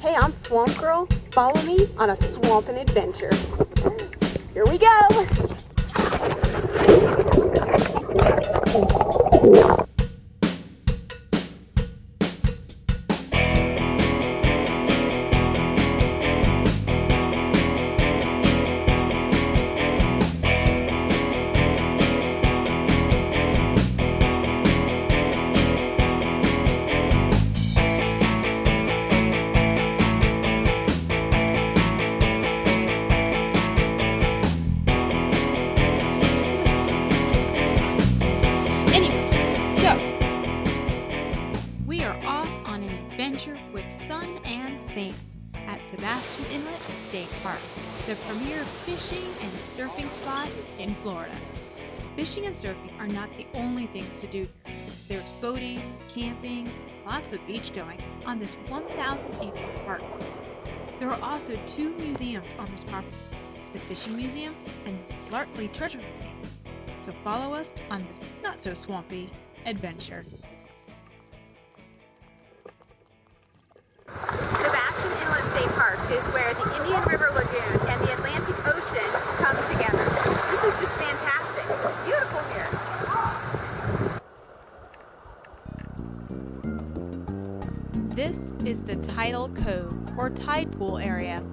Hey, I'm Swamp Girl. Follow me on a swampin' adventure. Here we go! With sun and sand at Sebastian Inlet State Park, the premier fishing and surfing spot in Florida. Fishing and surfing are not the only things to do here. There's boating, camping, lots of beach going on this 1,000-acre park. There are also 2 museums on this property, the Fishing Museum and the Lartley Treasure Museum. So follow us on this not-so-swampy adventure. Sebastian Inlet State Park is where the Indian River Lagoon and the Atlantic Ocean come together. This is just fantastic. It's beautiful here. This is the Tidal Cove, or tide pool area.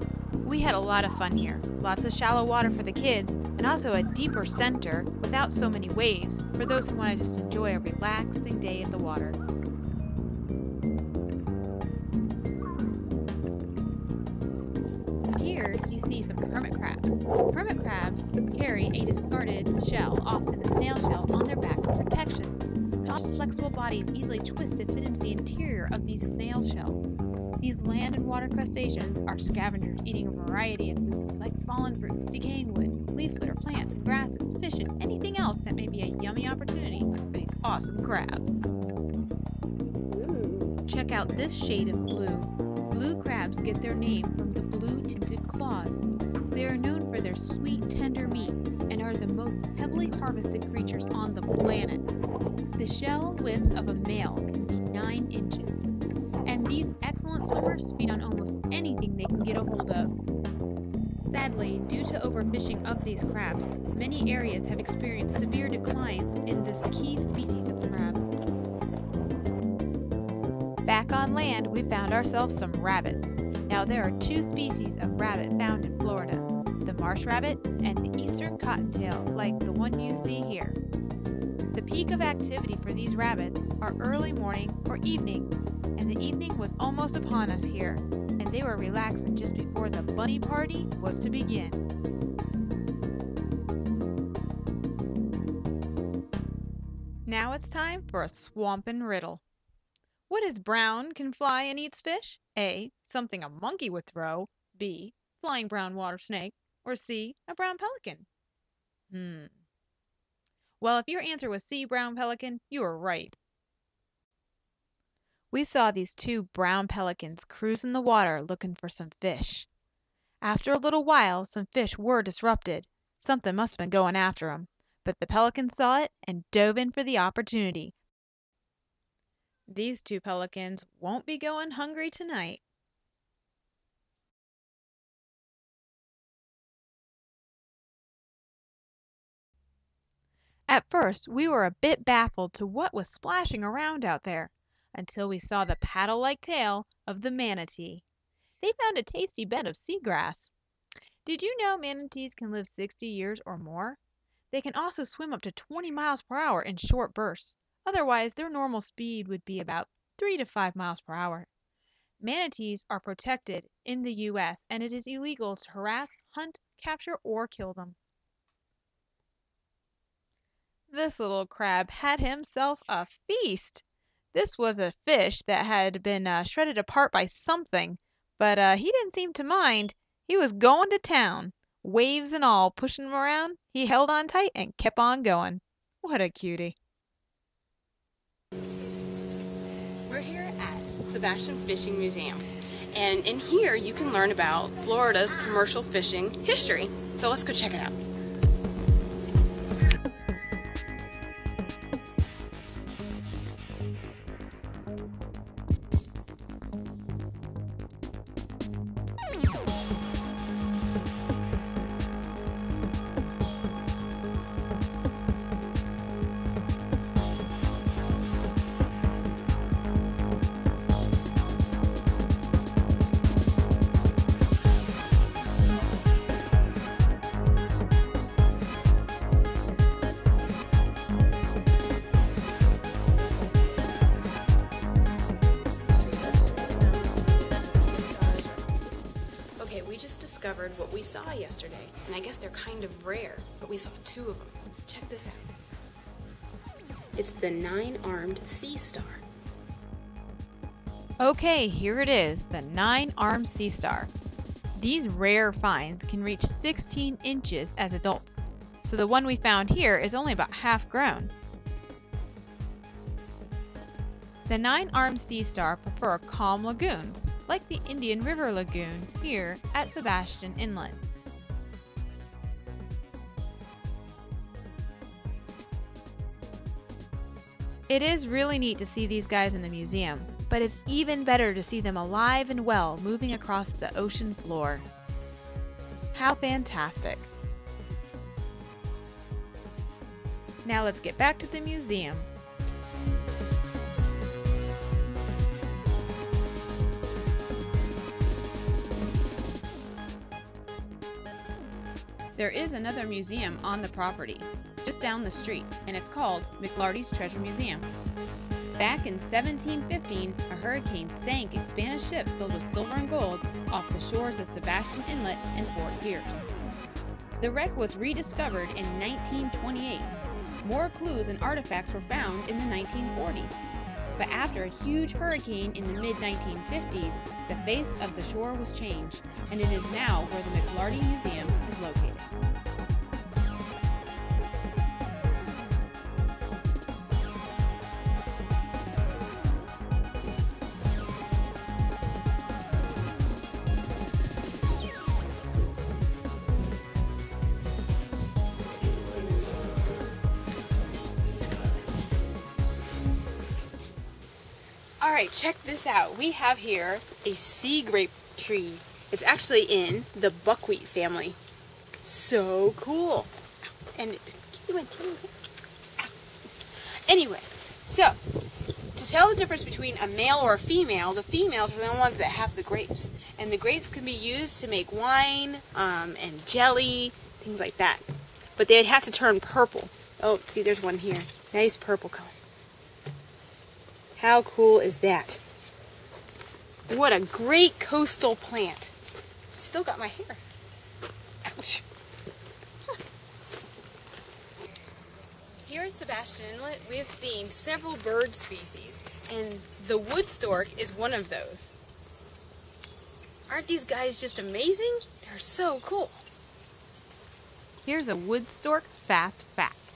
We had a lot of fun here. Lots of shallow water for the kids, and also a deeper center without so many waves for those who want to just enjoy a relaxing day at the water. Here you see some hermit crabs. Hermit crabs carry a discarded shell, often a snail shell, on their back for protection. Josh's flexible bodies easily twist to fit into the interior of these snail shells. These land and water crustaceans are scavengers eating a variety of foods like fallen fruits, decaying wood, leaf litter, plants and grasses, fish, and anything else that may be a yummy opportunity for these awesome crabs. Check out this shade of blue. Blue crabs get their name from the blue-tinted claws. They are known for their sweet, tender meat and are the most heavily harvested creatures on the planet. The shell width of a male can be 9 inches, and these excellent swimmers feed on almost anything they can get a hold of. Sadly, due to overfishing of these crabs, many areas have experienced severe declines in this key species of crab. Back on land, we found ourselves some rabbits. Now there are 2 species of rabbit found in Florida, the marsh rabbit and the eastern cottontail, like the one you see here. The peak of activity for these rabbits are early morning or evening, and the evening was almost upon us here, and they were relaxing just before the bunny party was to begin. Now it's time for a swampin' riddle. What is brown, can fly, and eats fish? A. Something a monkey would throw. B. Flying brown water snake. Or C. A brown pelican. Well, if your answer was C, brown pelican, you were right. We saw these 2 brown pelicans cruising the water looking for some fish. After a little while, some fish were disrupted. Something must have been going after them. But the pelicans saw it and dove in for the opportunity. These 2 pelicans won't be going hungry tonight. At first, we were a bit baffled to what was splashing around out there, until we saw the paddle-like tail of the manatee. They found a tasty bed of seagrass. Did you know manatees can live 60 years or more? They can also swim up to 20 miles per hour in short bursts. Otherwise, their normal speed would be about 3 to 5 miles per hour. Manatees are protected in the U.S., and it is illegal to harass, hunt, capture, or kill them. This little crab had himself a feast. This was a fish that had been shredded apart by something, but he didn't seem to mind. He was going to town. Waves and all pushing him around, he held on tight and kept on going. What a cutie. We're here at Sebastian Fishing Museum, and in here you can learn about Florida's commercial fishing history. So let's go check it out. rediscovered what we saw yesterday, and I guess they're kind of rare, but we saw 2 of them. So check this out. It's the 9-armed sea star. Okay, here it is, the 9-armed sea star. These rare finds can reach 16 inches as adults, so the one we found here is only about half grown. The 9-armed sea star prefer calm lagoons, like the Indian River Lagoon here at Sebastian Inlet. It is really neat to see these guys in the museum, but it's even better to see them alive and well moving across the ocean floor. How fantastic! Now let's get back to the museum. There is another museum on the property, just down the street, and it's called McLarty's Treasure Museum. Back in 1715, a hurricane sank a Spanish ship filled with silver and gold off the shores of Sebastian Inlet and Fort Pierce. The wreck was rediscovered in 1928. More clues and artifacts were found in the 1940s. But after a huge hurricane in the mid-1950s, the face of the shore was changed, and it is now where the McLarty Museum is located. Alright, check this out. We have here a sea grape tree. It's actually in the buckwheat family. So cool. And anyway, so to tell the difference between a male or a female, the females are the ones that have the grapes. And the grapes can be used to make wine and jelly, things like that. But they'd have to turn purple. Oh, see, there's one here. Nice purple color. How cool is that? What a great coastal plant. Still got my hair. Ouch. Here at Sebastian Inlet, we have seen several bird species, and the wood stork is one of those. Aren't these guys just amazing? They're so cool. Here's a wood stork fast fact.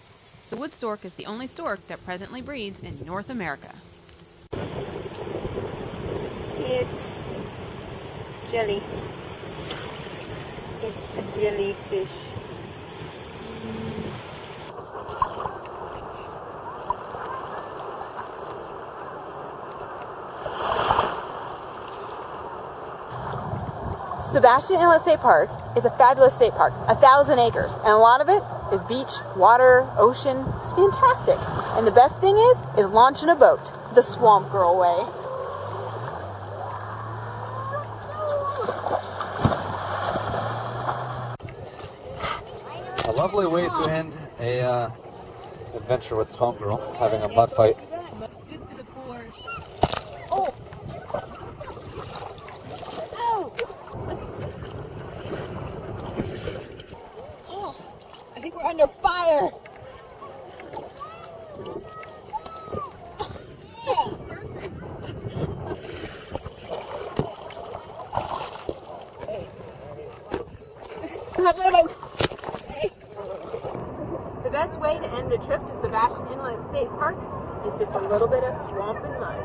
The wood stork is the only stork that presently breeds in North America. It's jelly. It's a jellyfish. Sebastian Inlet State Park is a fabulous state park, 1,000 acres, and a lot of it is beach, water, ocean. It's fantastic. And the best thing is launching a boat the Swamp Girl way. A lovely way to end a adventure with Swamp Girl, having a mud fight. Looks good for the pores. Oh! Ow! Oh, I think we're under fire! The best way to end the trip to Sebastian Inlet State Park is just a little bit of swamp and mud.